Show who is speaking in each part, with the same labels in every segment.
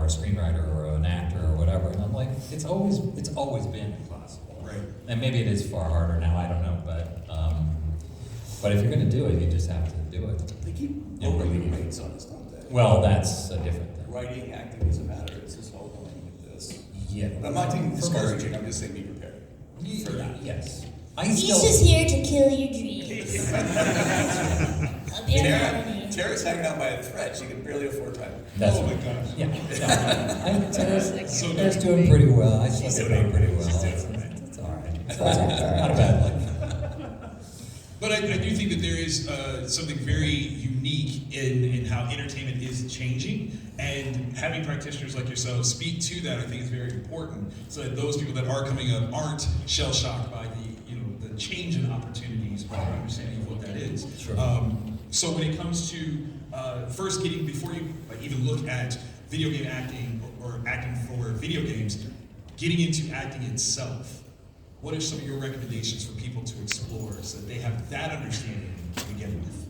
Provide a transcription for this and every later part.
Speaker 1: a screenwriter or an actor or whatever. And I'm like, it's always been impossible.
Speaker 2: Right.
Speaker 1: And maybe it is far harder now. I don't know, but if you're going to do it, you just have to do it.
Speaker 3: They keep lowering the rates on us, don't they?
Speaker 1: Well, that's a different thing.
Speaker 3: Writing, acting doesn't matter. It's this whole going with this.
Speaker 1: Yeah.
Speaker 3: I'm not taking discouraging. I'm just saying be prepared for that.
Speaker 1: Yes.
Speaker 4: He's just here to kill your dreams.
Speaker 3: Tara's hanging out by a thread. She can barely afford time.
Speaker 1: That's
Speaker 2: Oh my gosh.
Speaker 1: Yeah. Tara's doing pretty well. I slept with her pretty well. It's all right. It's not a bad life.
Speaker 2: But I do think that there is something very unique in how entertainment is changing, and having practitioners like yourselves speak to that, I think, is very important, so that those people that are coming up aren't shell-shocked by the change in opportunities or their understanding of what that is.
Speaker 1: Sure.
Speaker 2: So when it comes to first before you even look at video game acting or acting for video games, getting into acting itself, what are some of your recommendations for people to explore so that they have that understanding to begin with?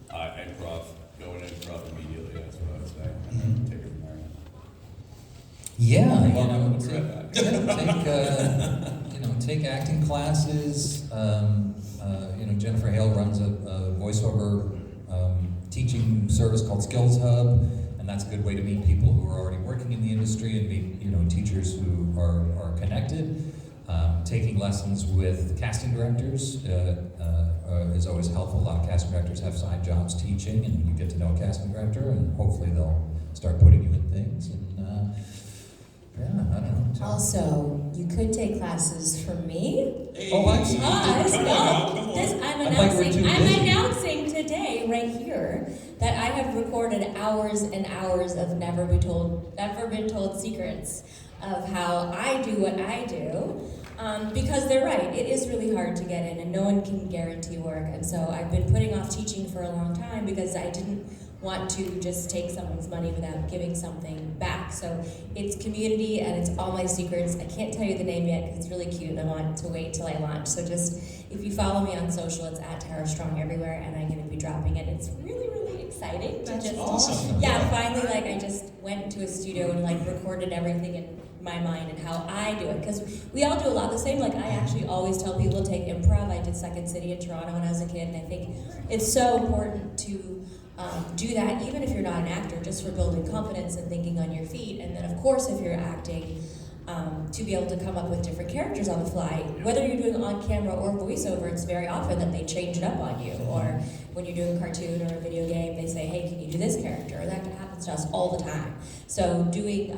Speaker 3: Improv. Go into improv immediately. That's what I would say.
Speaker 1: Mm-hmm.
Speaker 3: Take it from there.
Speaker 1: Yeah, take acting classes. Jennifer Hale runs a voiceover teaching service called Skills Hub, and that's a good way to meet people who are already working in the industry and meet teachers who are connected. Taking lessons with casting directors is always helpful. A lot of casting directors have side jobs teaching, and you get to know a casting director, and hopefully they'll start putting you in things. And I don't know.
Speaker 4: Also, you could take classes from me.
Speaker 2: Hey,
Speaker 1: Oh, I see.
Speaker 4: I'm announcing today, right here, that I have recorded hours and hours of never been told secrets of how I do what I do. Because they're right, it is really hard to get in, and no one can guarantee work. And so I've been putting off teaching for a long time because I didn't want to just take someone's money without giving something back. So it's community and it's all my secrets. I can't tell you the name yet because it's really cute and I want to wait till I launch. So just, if you follow me on social, it's at Tara Strong everywhere, and I'm going to be dropping it. It's really, really exciting.
Speaker 2: That's awesome.
Speaker 4: Yeah, finally, I just went into a studio and recorded everything in my mind and how I do it, because we all do a lot the same. I actually always tell people to take improv. I did Second City in Toronto when I was a kid, and I think it's so important to do that, even if you're not an actor, just for building confidence and thinking on your feet. And then, of course, if you're acting, to be able to come up with different characters on the fly. Whether you're doing on camera or voiceover, it's very often that they change it up on you. Or when you're doing a cartoon or a video game, they say, hey, can you do this character? Or that happens to us all the time. So doing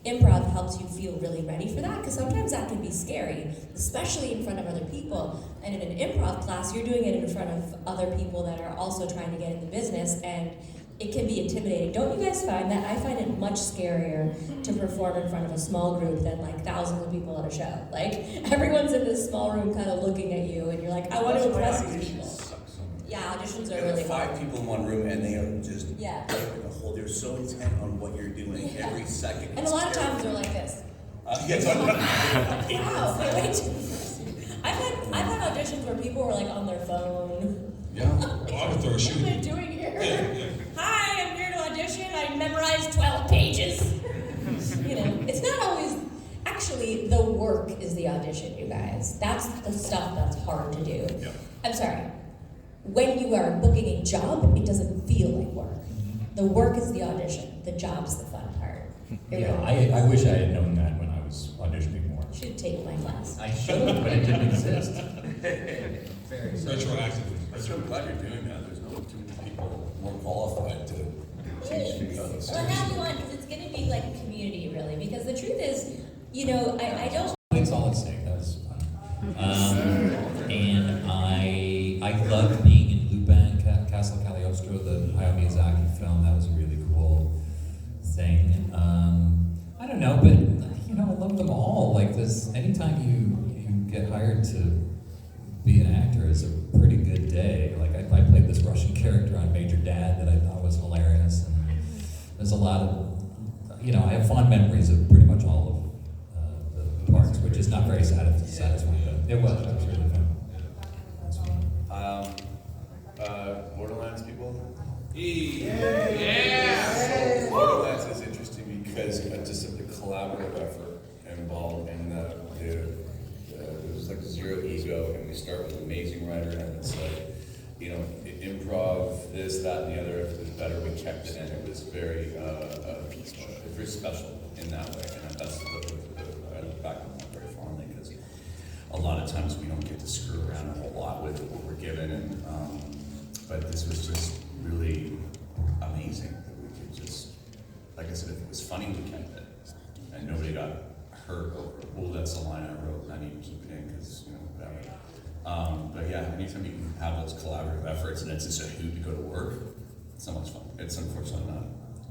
Speaker 4: improv helps you feel really ready for that, because sometimes that can be scary, especially in front of other people. And in an improv class, you're doing it in front of other people that are also trying to get in the business, and it can be intimidating. Don't you guys find that? I find it much scarier to perform in front of a small group than thousands of people at a show. Everyone's in this small room kind of looking at you, and you're like, I want to impress these people. Yeah, auditions are really
Speaker 3: five
Speaker 4: hard.
Speaker 3: people in one room, and they are just they're so intent on what you're doing every second.
Speaker 4: And a lot of times they're like this.
Speaker 3: Wow,
Speaker 4: they're way too. I've had auditions where people were on their phone.
Speaker 3: Yeah.
Speaker 2: Well, I would throw a shoe.
Speaker 4: What am I doing here?
Speaker 2: Yeah.
Speaker 4: Hi, I'm here to audition. I memorized 12 pages. It's not always. Actually, the work is the audition, you guys. That's the stuff that's hard to do.
Speaker 2: Yeah.
Speaker 4: I'm sorry. When you are booking a job, it doesn't feel like work. The work is the audition. The job's the fun part.
Speaker 1: I wish I had known that when I was auditioning more.
Speaker 4: You should take my class.
Speaker 1: I should have, but it didn't exist. Very
Speaker 2: Retroactively.
Speaker 3: I'm so glad you're doing that. There's no too many people more qualified to teach me.
Speaker 4: Well, now you want, because it's going to be like a community, really. Because the truth is, I don't.
Speaker 1: It's all at stake. That was fun. And I loved being in Lupin, Castle Cagliostro, the Hayao Miyazaki film. That was a really cool thing. I don't know, but I love them all. Anytime you get hired to be an actor, it's a pretty good day. I played this Russian character on Major Dad that I thought was hilarious, and there's a lot of, I have fond memories of pretty much all of the parts, which is not very satisfying, but it was really fun. That's fun.
Speaker 3: Borderlands people?
Speaker 2: Yeah!
Speaker 3: Borderlands is interesting to me you start with an amazing writer, and it's like, you know, improv, this, that, and the other. If it was better, we kept it, and it was very special in that way. And that's I look back on that very fondly, because a lot of times we don't get to screw around a whole lot with what we're given, and but this was just really amazing that we could just, like I said, if it was funny, we kept it, and nobody got hurt over, well, that's the line I wrote, and I need to keep it in, because, you know, whatever. But yeah, anytime you can have those collaborative efforts, and it's just a hoot to go to work, it's so much fun. It's unfortunately not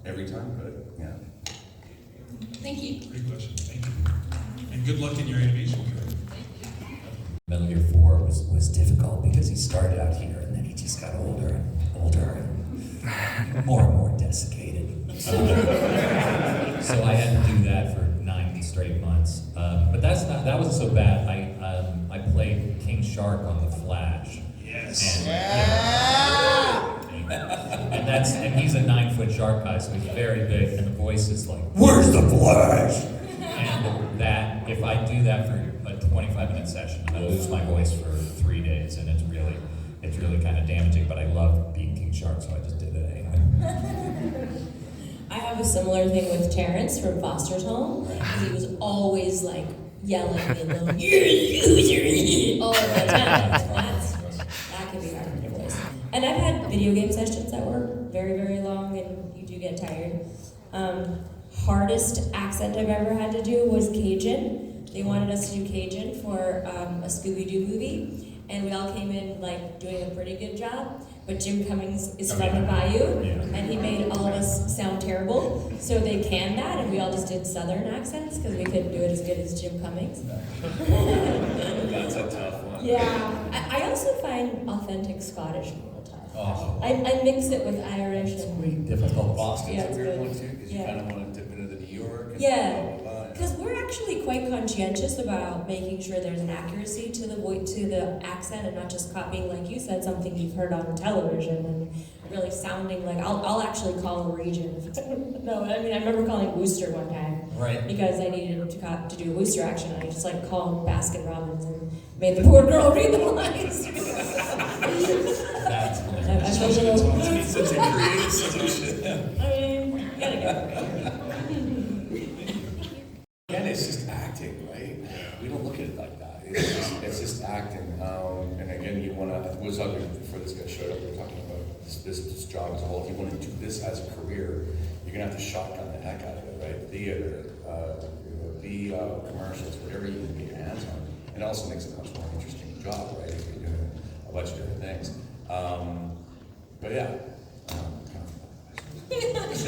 Speaker 3: every time, but yeah.
Speaker 4: Thank you.
Speaker 2: Great question. Thank you. And good luck in your animation career.
Speaker 1: Metal Gear 4 was difficult because he started out here and then he just got older and older and more desiccated. So I had to do that for 9 straight months. But that wasn't so bad. I played King Shark on The Flash.
Speaker 2: Yes.
Speaker 1: And he's a 9-foot shark guy, so he's very big, and the voice is like, "Where's the Flash?" And that, if I do that for a 25-minute session, I lose my voice for 3 days, and it's really kind of damaging. But I love being King Shark, so I just did it anyway.
Speaker 4: I have a similar thing with Terrence from Foster's Home, because he was always like yelling and like, "You're a loser," all the time. That can be hard for your voice. And I've had video game sessions that were very, very long, and you do get tired. Hardest accent I've ever had to do was Cajun. They wanted us to do Cajun for a Scooby-Doo movie, and we all came in like doing a pretty good job. But Jim Cummings is from the Bayou, and he made all of us sound terrible. So they canned that, and we all just did Southern accents because we couldn't do it as good as Jim Cummings.
Speaker 3: That's a tough one.
Speaker 4: Yeah, I also find authentic Scottish a little tough.
Speaker 1: Oh.
Speaker 4: I mix it with Irish
Speaker 1: It's
Speaker 4: and
Speaker 1: way difficult.
Speaker 3: Boston's
Speaker 4: Yeah,
Speaker 3: a
Speaker 4: it's
Speaker 3: weird
Speaker 4: good.
Speaker 3: one too, because you
Speaker 4: Yeah.
Speaker 3: kind of want to dip into the New York. And
Speaker 4: Yeah.
Speaker 3: blah, blah, blah.
Speaker 4: because we're actually quite conscientious about making sure there's an accuracy to the accent, and not just copying, like you said, something you've heard on television and really sounding like I'll actually call a region. No, I mean I remember calling Worcester one time.
Speaker 1: Right.
Speaker 4: Because I needed to do a Worcester accent, and I just like called Baskin Robbins and made the poor girl read the lines.
Speaker 1: That's
Speaker 4: I felt a little.
Speaker 3: It's such a creative solution.
Speaker 4: I mean, you gotta go.
Speaker 3: Again, it's just acting, right? We don't look at it like that. It's just acting. And again, you want to, I was talking before this guy showed up, we were talking about this job as a whole. If you want to do this as a career, you're going to have to shotgun the heck out of it, right? Theater, commercials, whatever you can get your hands on. And it also makes it a much more interesting job, right? If you're doing a bunch of different things. But yeah.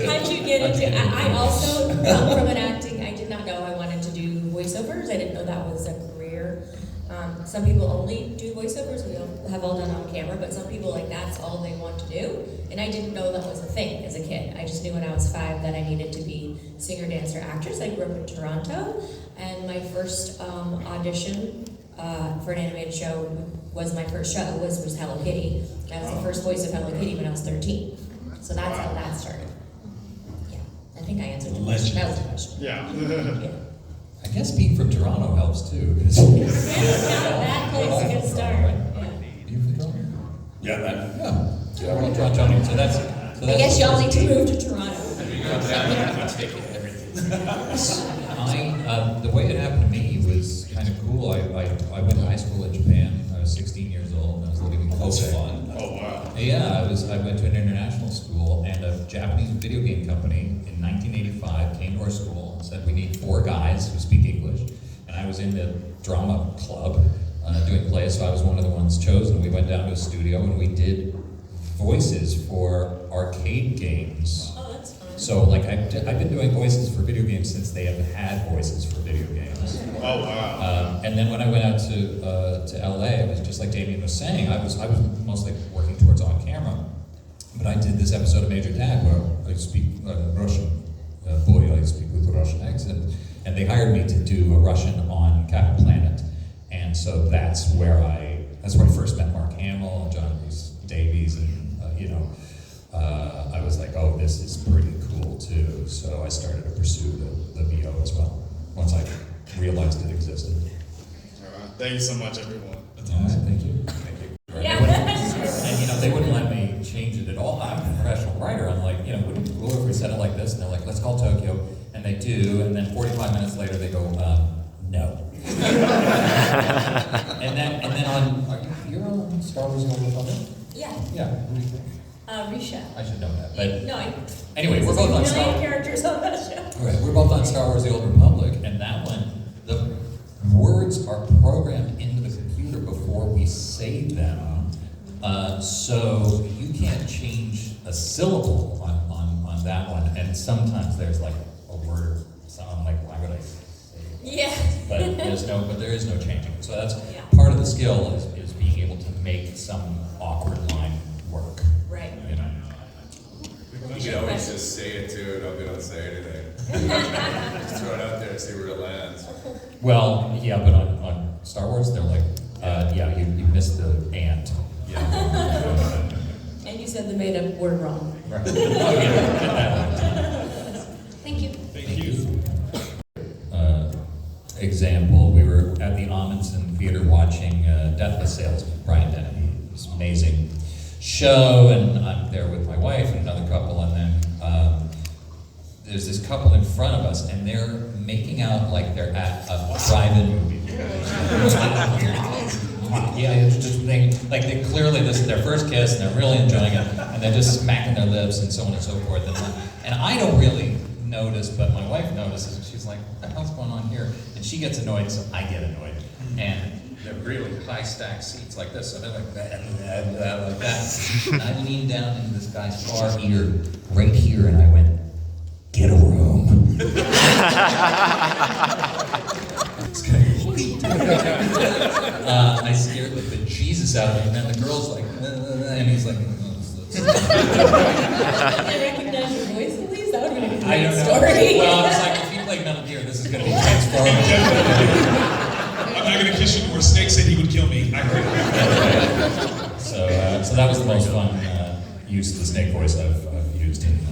Speaker 4: How'd you get into? I also come from an acting. I did not know I wanted to do voiceovers. I didn't know that was a career. Some people only do voiceovers. We all have all done on camera, but some people like that's all they want to do. And I didn't know that was a thing as a kid. I just knew when I was 5 that I needed to be singer, dancer, actress. I grew up in Toronto, and my first audition for an animated show was my first show. Was Hello Kitty. I was the first voice of Hello Kitty when I was 13. So that's how that started. Yeah, I think I answered the question. That was the question.
Speaker 5: Yeah.
Speaker 4: Yeah.
Speaker 1: I guess being from Toronto helps too.
Speaker 4: It's not a bad place to get a start. Yeah.
Speaker 1: You from Toronto?
Speaker 3: Yeah, man.
Speaker 1: Yeah. We're in Toronto. So that's
Speaker 4: I guess y'all need to move to Toronto.
Speaker 1: The way it happened to me was kind of cool. I went to high school in Japan. I was 16 years old, and I was living in Kobe.
Speaker 5: Oh, wow.
Speaker 1: Yeah, I went to an international school, and a Japanese video game company in 1985 came to our school and said, we need 4 guys who speak English. And I was in the drama club doing plays, so I was one of the ones chosen. We went down to a studio and we did voices for arcade games.
Speaker 4: Oh, that's fun.
Speaker 1: So like I've been doing voices for video games since they have had voices for video games.
Speaker 5: Oh, wow.
Speaker 1: And then when I went out to LA, it was just like Dameon was saying, I was mostly working towards on camera. But I did this episode of Major Dad where I speak Russian. I speak with a Russian accent. And they hired me to do a Russian on Captain Planet. And so that's where I first met Mark Hamill and John Rhys Davies, and I was like, oh, this is pretty cool too. So I started to pursue the VO as well, once I realized it existed.
Speaker 5: All right. Thank you so much, everyone.
Speaker 1: All right, thank we said it like this, and they're like, let's call Tokyo, and they do, and then 45 minutes later they go, no. and then you're on Star Wars: The Old Republic?
Speaker 4: Yeah.
Speaker 1: Yeah. Who do you think?
Speaker 4: Risha.
Speaker 1: I should know that, but
Speaker 4: No,
Speaker 1: anyway, we're both on Star
Speaker 4: million
Speaker 1: Wars.
Speaker 4: characters on that show.
Speaker 1: Right, we're both on Star Wars: The Old Republic, and that one, the words are programmed into the computer before we save them. So you can't change a syllable on that one, and sometimes there's like a word, so I'm like, why would I say it?
Speaker 4: Yeah.
Speaker 1: But there is no changing. So that's
Speaker 4: Yeah.
Speaker 1: part of the skill is being able to make some awkward line work.
Speaker 4: Right.
Speaker 1: You know.
Speaker 3: You can always just say it too, and I'm gonna say anything. Just throw it out there and see where it lands.
Speaker 1: Well, yeah, but on Star Wars, they're like, yeah, you missed the ant. Yeah.
Speaker 4: And you said the made up word wrong.
Speaker 1: Right. Oh, yeah, get that one.
Speaker 4: Thank you.
Speaker 2: Thank you.
Speaker 1: Example, we were at the Amundsen Theater watching Deathless Sales with Brian Dennehy. It was an amazing show, and I'm there with my wife and another couple, and then there's this couple in front of us, and they're making out like they're at a drive-in movie. Yeah, it's just like they clearly, this is their first kiss, and they're really enjoying it, and they're just smacking their lips and so on and so forth. And I don't really notice, but my wife notices, and she's like, what the hell's going on here? And she gets annoyed, so I get annoyed. And they're really high stacked seats like this, so they're like that, like that. And I leaned down into this guy's far ear, right here, and I went, get a room. This guy, what are you doing? I scared the bejesus out of him, and then the girl's like, and he's like,
Speaker 4: Did they recognize your voice at least? That would have been a
Speaker 1: I
Speaker 4: great
Speaker 1: don't know.
Speaker 4: story.
Speaker 1: Well, I was like, if you play Metal Gear, this is going to be transformative.
Speaker 2: I'm not gonna kiss you anymore. Snake said he would kill me. I heard it.
Speaker 1: So that was the most fun use of the snake voice I've used in the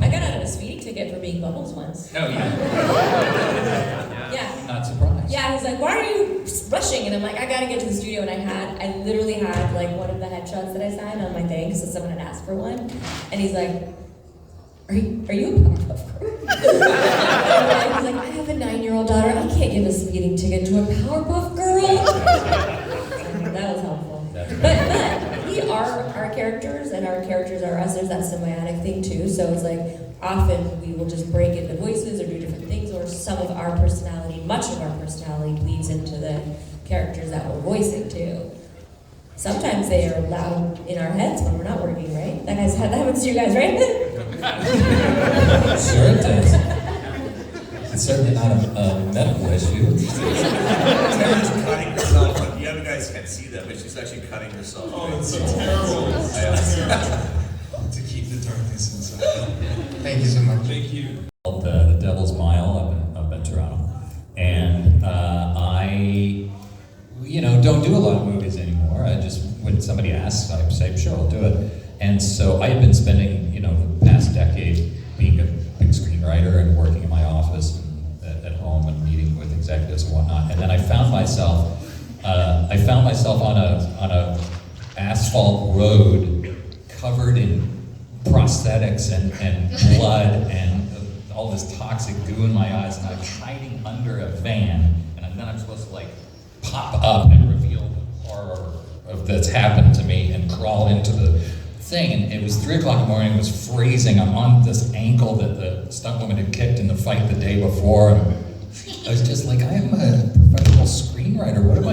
Speaker 4: I got out of a speeding ticket for being Bubbles once.
Speaker 1: Oh, yeah.
Speaker 4: Yeah.
Speaker 1: Not surprised.
Speaker 4: Yeah, he's like, why are you rushing? And I'm like, I gotta get to the studio. And I literally had like one of the headshots that I signed on my thing because someone had asked for one. And he's like, are you a Powerpuff Girl? He's like, I have a 9-year-old daughter. I can't give a speeding ticket to a Powerpuff Girl. That was helpful. But we are our characters, and our characters are us. There's that symbiotic thing too. So it's like often we will just break into voices or do different things, or some of our personality, much of our personality, bleeds into the characters that we're voicing too. Sometimes they are loud in our heads when we're not working, right? That happens to you guys, right?
Speaker 1: Sure it does. It's certainly not a medical issue.
Speaker 3: Terry's cutting herself. You other guys can't see that, but she's actually cutting herself.
Speaker 2: Oh, it's so terrible. To keep the darkness inside.
Speaker 6: Thank you so much.
Speaker 2: Thank you.
Speaker 1: The Devil's Mile up in Toronto. And I, don't do a lot of movies anymore. I just, when somebody asks, I say, sure, I'll do it. And so I have been spending, the past decade being a big screenwriter and working in my office and at home and meeting with executives and whatnot. And then I found myself on a asphalt road covered in prosthetics and blood and all this toxic goo in my eyes, and I'm hiding under a van, and then I'm supposed to pop up and reveal the horror of that's happened to me and crawl into the thing. And it was 3 o'clock in the morning, it was freezing. I'm on this ankle that the stunt woman had kicked in the fight the day before. And I was just like, I am a professional screenwriter. What am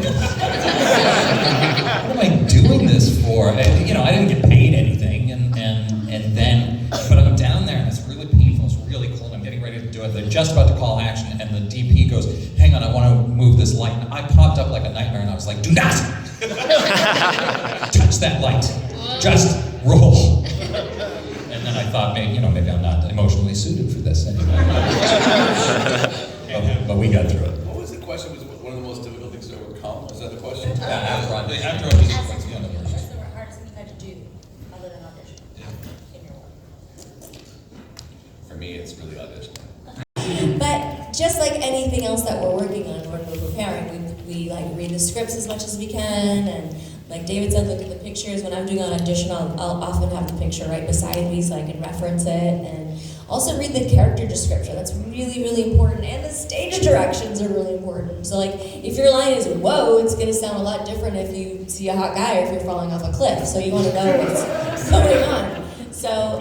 Speaker 1: I doing this for? I didn't get paid anything, and then, but I'm down there, and it's really painful, it's really cold, I'm getting ready to do it, they're just about to call action, and the DP goes, hang on, I want to move this light. And I popped up like a nightmare, and I was like, do not touch that light, just roll. And then I thought, maybe I'm not emotionally suited for this anymore. But we got through it.
Speaker 3: What was the question? Was it one of the most difficult things to overcome? Was that the question?
Speaker 1: After
Speaker 2: After
Speaker 1: audition.
Speaker 4: What's the hardest thing you've had to do other than audition in your work?
Speaker 3: For me, it's really auditioning.
Speaker 4: But just like anything else that we're working on when we're preparing, we read the scripts as much as we can, and like David said, look at the pictures. When I'm doing an audition, I'll often have the picture right beside me so I can reference it, and Also read the character description. That's really, really important. And the stage directions are really important. So like, if your line is whoa, it's gonna sound a lot different if you see a hot guy or if you're falling off a cliff. So you wanna know what's going on. So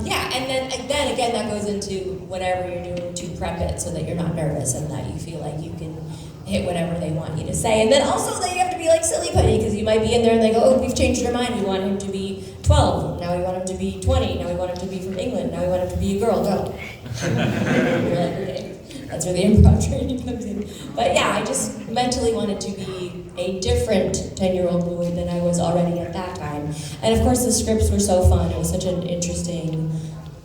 Speaker 4: yeah, and then again, that goes into whatever you're doing to prep it so that you're not nervous and that you feel like you can hit whatever they want you to say. And then also that you have to be like silly putty, because you might be in there and they go, oh, we've changed our mind. We want him to be 12. Now we want him to be 20. Now we want him to be from England. Now we want him to be a girl. Go. You're like, okay. That's where the improv training comes in. But yeah, I just mentally wanted to be a different 10-year-old boy than I was already at that time. And of course the scripts were so fun. It was such an interesting,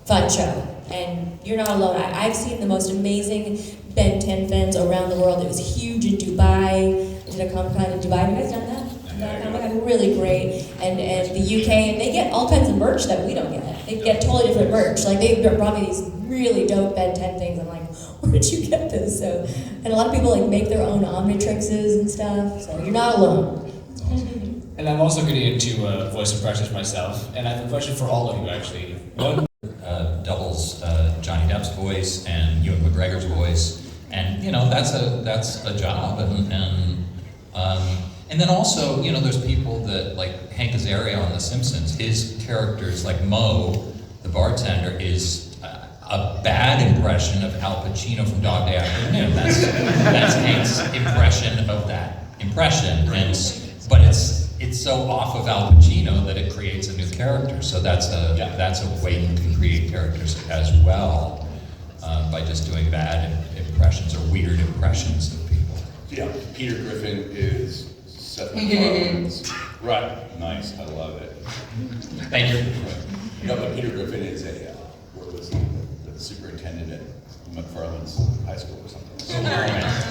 Speaker 4: fun show. And you're not alone. I've seen the most amazing Ben 10 fans around the world. It was huge in Dubai. I did a Comic-Con in Dubai. Have you guys done that? Comic-Con, really great. And the UK, and they get all kinds of merch that we don't get. They get totally different merch. Like they brought me these really dope Ben 10 things. I'm like, where did you get this? So, and a lot of people like make their own Omnitrixes and stuff. So you're not alone.
Speaker 6: And I'm also getting into voice impressions myself. And I have a question for all of you, actually. What
Speaker 1: Doubles Johnny Depp's voice and Ewan McGregor's voice, and you know that's a job, and then also you know there's people that like Hank Azaria on The Simpsons. His characters like Moe, the bartender, is a bad impression of Al Pacino from Dog Day Afternoon. That's Hank's impression of that impression, but it's so off of Al Pacino that it creates a new character. So that's a way you can create characters as well by just doing bad impressions or weird impressions of people.
Speaker 3: Yeah, Peter Griffin is Seth MacFarlane's. Right, nice, I love it.
Speaker 1: Thank you.
Speaker 3: No, but Peter Griffin is what was he, the superintendent at McFarland's high school or something.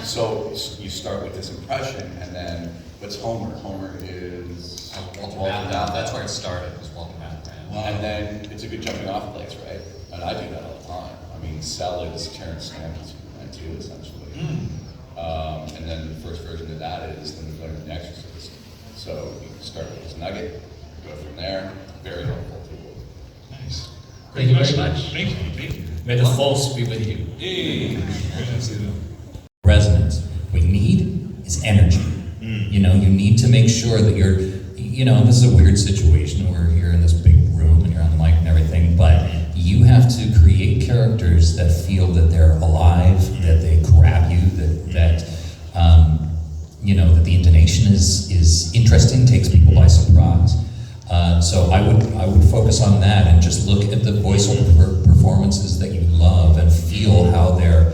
Speaker 3: So you start with this impression, and then what's Homer? Homer is
Speaker 1: Walter Matthau. That's where it started. Was Walter Matthau.
Speaker 3: and then it's a good jumping off place, right? And I do that all the time. I mean, Cell is Terrence Stamp's Superman too, essentially. And then the first version of that is the McLaren Exorcist. So you start with this nugget, go from there. Very helpful tool.
Speaker 2: Nice.
Speaker 6: Thank you very much.
Speaker 2: Thank you. Thank you.
Speaker 6: May the force be with you.
Speaker 2: Hey.
Speaker 1: Resonance. What you need is energy. You know, you need to make sure that you're, you know, this is a weird situation. We're here in this big room and you're on the mic and everything, but you have to create characters that feel that they're alive, that they grab you, that you know, that the intonation is interesting, takes people by surprise. So I would focus on that and just look at the voiceover performances that you love and feel how they're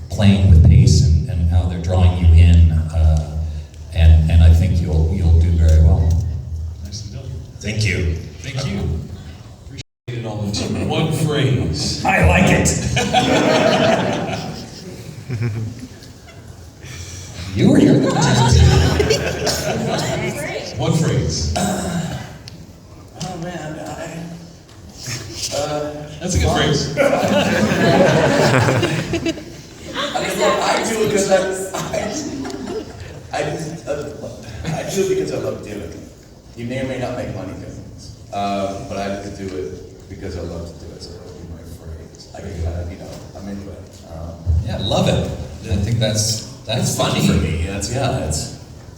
Speaker 1: playing with pace and how they're drawing you in, and I think you'll do very well.
Speaker 2: Nicely done.
Speaker 5: Thank you.
Speaker 2: Thank you. Appreciate it all into one phrase.
Speaker 1: I like it. You were here.
Speaker 2: One phrase.
Speaker 3: Oh man,
Speaker 2: That's a good phrase.
Speaker 7: I do it because I do it because I love doing it. You may or may not make money doing it, but I like to do it because I love to do it. So that would be my phrase. I can kind of, you know, I'm into it.
Speaker 1: Yeah, love it. I think that's
Speaker 7: funny
Speaker 1: key.
Speaker 7: for me. It's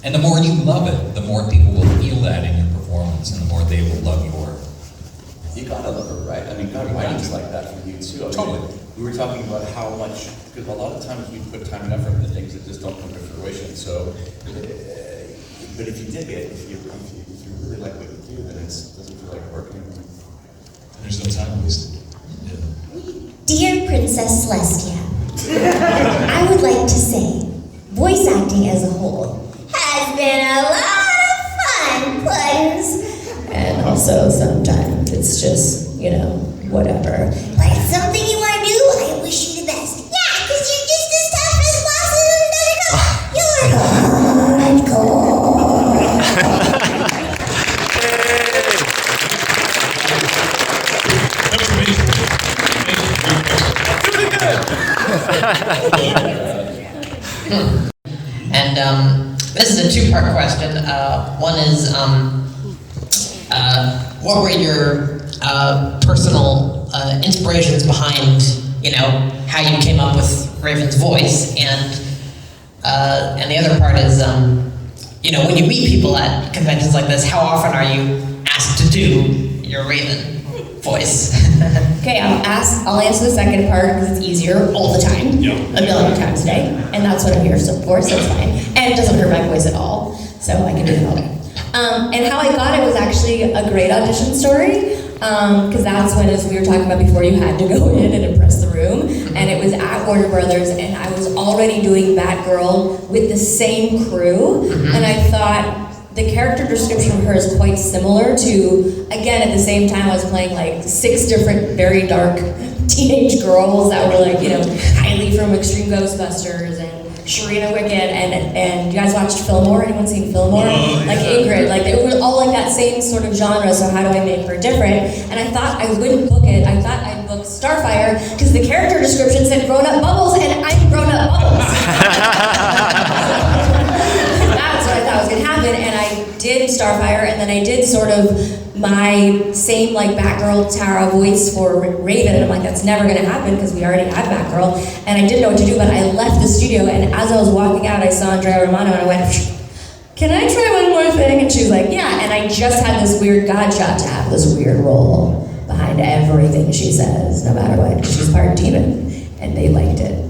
Speaker 1: And the more you love it, the more people will feel that in your performance, and the more they will love your.
Speaker 7: you gotta love it, right? I mean, God, writing's like that for you too. I mean,
Speaker 1: Totally.
Speaker 7: We were talking about how much, because a lot of times we put time and effort into things that just don't come to fruition. So, but if you dig it, if you really like what you do, then it doesn't feel like work anymore.
Speaker 2: There's no time wasted.
Speaker 8: Dear Princess Celestia, I would like to say, voice acting as a whole has been a lot of fun, please. And also sometimes it's just, you know, whatever. But it's something you want to do, I wish you the best. Yeah, because you're just as tough as bosses and you're hardcore.
Speaker 2: That was amazing.
Speaker 9: And this is a two-part question. One is, what were your personal inspirations behind, how you came up with Raven's voice, and the other part is, when you meet people at conventions like this, how often are you asked to do your Raven voice?
Speaker 4: Okay, I'll answer the second part because it's easier all the time.
Speaker 2: Yeah.
Speaker 4: A million times a day. And that's what I'm here for, so it's fine. And it doesn't hurt my voice at all, so I can do it all day. And how I got it was actually a great audition story, because that's when, as we were talking about before, you had to go in and impress the room. And it was at Warner Brothers, and I was already doing Batgirl with the same crew, and I thought, the character description of her is quite similar to, again, at the same time I was playing like 6 different very dark teenage girls that were like, Kylie from Extreme Ghostbusters and Sharina Wicked, and you guys watched Fillmore? Anyone seen Fillmore? Like Ingrid, like they were all like that same sort of genre, so how do I make her different? And I thought I wouldn't book it, I thought I'd book Starfire, because the character description said grown-up Bubbles, and I'm grown-up Bubbles. That's what I thought was gonna happen, and I did Starfire, and then I did sort of my same like Batgirl Tara voice for Raven, and I'm like, that's never gonna happen because we already had Batgirl, and I didn't know what to do, but I left the studio, and as I was walking out, I saw Andrea Romano, and I went, can I try one more thing? And she was like, yeah, and I just had this weird God shot to have this weird role behind everything she says, no matter what. She's part demon, and they liked it.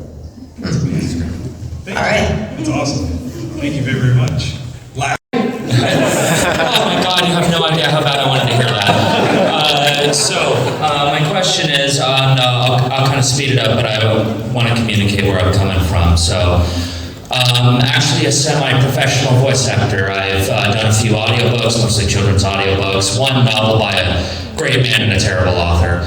Speaker 2: Thank
Speaker 9: All
Speaker 2: you.
Speaker 9: right.
Speaker 2: That's awesome. Thank you very, very much.
Speaker 6: Oh my God, you have no idea how bad I wanted to hear that. My question is I'll kind of speed it up, but I want to communicate where I'm coming from. So, actually a semi-professional voice actor. I've done a few audiobooks, mostly children's audiobooks, one novel by a great man and a terrible author.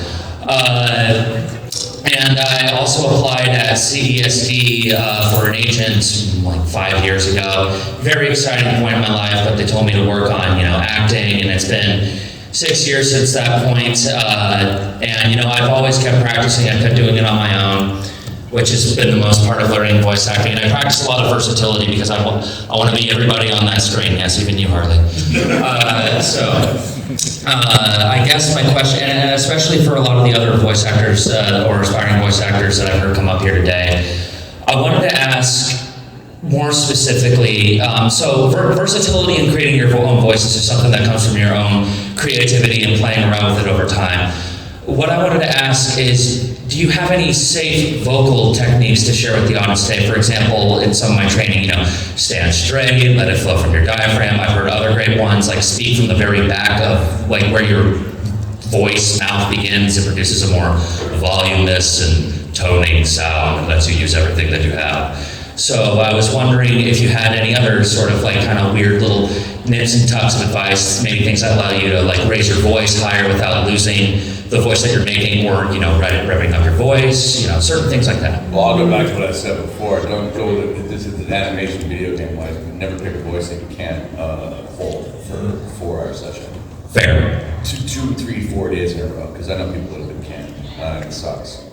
Speaker 6: And I also applied at CESD for an agent like 5 years ago. Very exciting point in my life, but they told me to work on, acting, and it's been 6 years since that point. And I've always kept practicing. I kept doing it on my own, which has been the most part of learning voice acting. And I practice a lot of versatility because I want to be everybody on that screen. Yes, even you, Harley. I guess my question, and especially for a lot of the other voice actors or aspiring voice actors that I've heard come up here today, I wanted to ask more specifically, so versatility in creating your own voices is something that comes from your own creativity and playing around with it over time. What I wanted to ask is, do you have any safe vocal techniques to share with the audience today? For example, in some of my training, stand straight, let it flow from your diaphragm. I've heard other great ones, like speak from the very back of like where your voice mouth begins. It produces a more voluminous and toning sound and lets you use everything that you have. So I was wondering if you had any other sort of like kind of weird little nips and tucks of advice, maybe things that allow you to like raise your voice higher without losing the voice that you're making, or revving up your voice, certain things like that.
Speaker 3: Well, I'll go back to what I said before. Don't go with this is an animation video game wise. Never pick a voice that you can't hold for a 4-hour session.
Speaker 1: Fair.
Speaker 3: 2, 3, 4 days in a row, because I know people that can't. It sucks.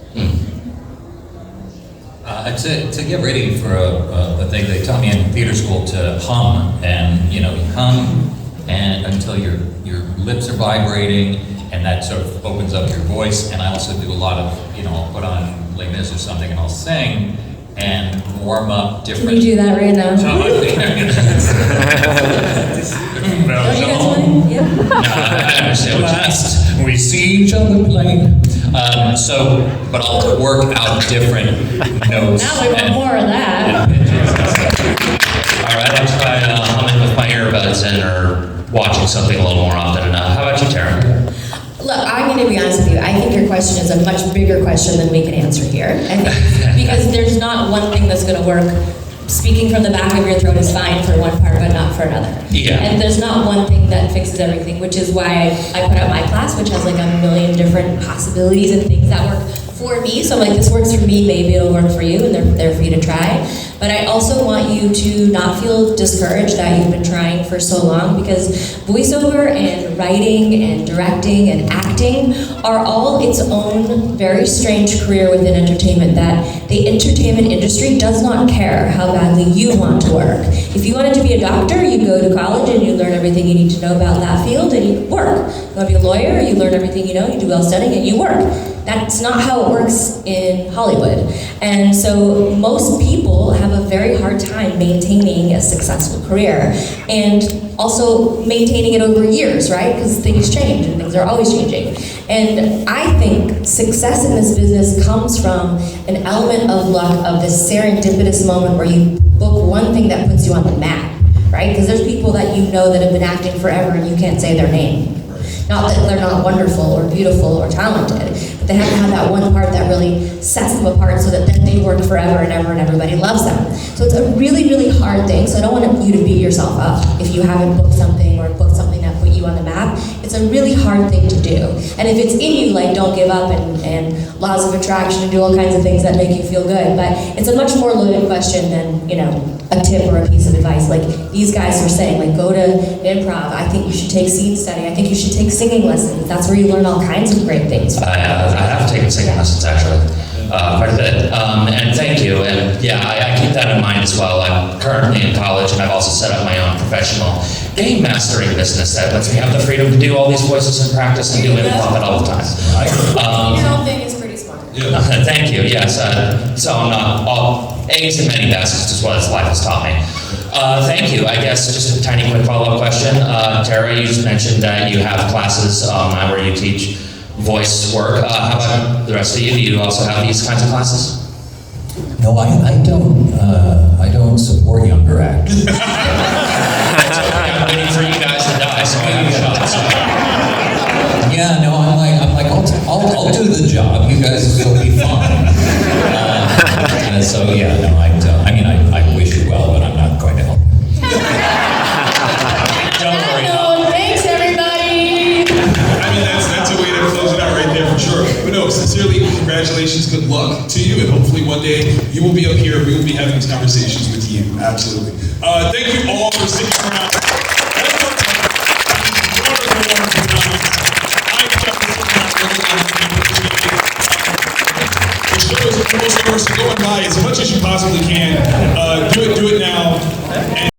Speaker 1: To get ready for a thing, they taught me in theater school to hum, and you hum and until your lips are vibrating, and that sort of opens up your voice. And I also do a lot of, I'll put on Les Mis or something, and I'll sing and warm up different.
Speaker 4: Can you do that right now?
Speaker 1: No,
Speaker 4: Don't you guys want to? Yeah.
Speaker 1: I understand what you mean. We see each other playing. But I'll work out different notes.
Speaker 4: Now we want more of that.
Speaker 1: All right, I'll try humming with my earbuds or watching something a little more often. How about you, Tara?
Speaker 4: Look, I'm going to be honest with you. I think your question is a much bigger question than we can answer here. I think because there's not one thing that's going to work. Speaking from the back of your throat is fine for one part, but not for another.
Speaker 1: Yeah.
Speaker 4: And there's not one thing that fixes everything, which is why I put out my class, which has like a million different possibilities and things that work for me. So I'm like, this works for me, maybe it'll work for you, and they're there for you to try. But I also want you to not feel discouraged that you've been trying for so long, because voiceover and writing and directing and acting are all its own very strange career within entertainment, that the entertainment industry does not care how badly you want to work. If you wanted to be a doctor, you go to college and you learn everything you need to know about that field and you work. If you want to be a lawyer, you learn everything you know, you do well studying and you work. That's not how it works in Hollywood. And so most people have a very hard time maintaining a successful career and also maintaining it over years, right? Because things change and things are always changing. And I think success in this business comes from an element of luck, of this serendipitous moment where you book one thing that puts you on the map, right? Because there's people that you know that have been acting forever and you can't say their name. Not that they're not wonderful or beautiful or talented, but they have to have that one part that really sets them apart so that then they work forever and ever and everybody loves them. So it's a really, really hard thing. So I don't want you to beat yourself up if you haven't booked something or booked something that put you on the map. It's a really hard thing to do. And if it's in you, like don't give up and laws of attraction and do all kinds of things that make you feel good. But it's a much more loaded question than, you know, a tip or a piece of advice. Like these guys were saying, like go to improv. I think you should take scene study. I think you should take singing lessons. That's where you learn all kinds of great things.
Speaker 6: I have taken singing lessons actually, quite a bit. And thank you. And yeah, I keep that in mind as well. I'm currently in college and I've also set up my own professional game mastering business that lets me have the freedom to do all these voices and practice and do improv it all the time.
Speaker 4: Your own thing is pretty smart.
Speaker 6: Thank you, yes. So I'm not all eggs in many baskets is what life has taught me. Thank you. I guess just a tiny quick follow-up question. Tara, you just mentioned that you have classes where you teach voice work. How about the rest of you? Do you also have these kinds of classes?
Speaker 1: No, I don't support younger actors.
Speaker 6: I'm waiting for you guys to die, so I have a shot. So.
Speaker 1: Yeah, no, I'm like, I'll do the job. You guys will be fine. So yeah, no, I don't. I mean, I wish you well, but I'm not going to help you.
Speaker 6: Don't worry.
Speaker 4: Thanks, everybody.
Speaker 2: I mean, that's a way to close it out right there for sure. But no, sincerely, congratulations, good luck to you, and hopefully one day you will be up here, we will be having these conversations with you. Absolutely. Thank you all for sticking around. The show is almost over, so go and buy as much as you possibly can. Do it now.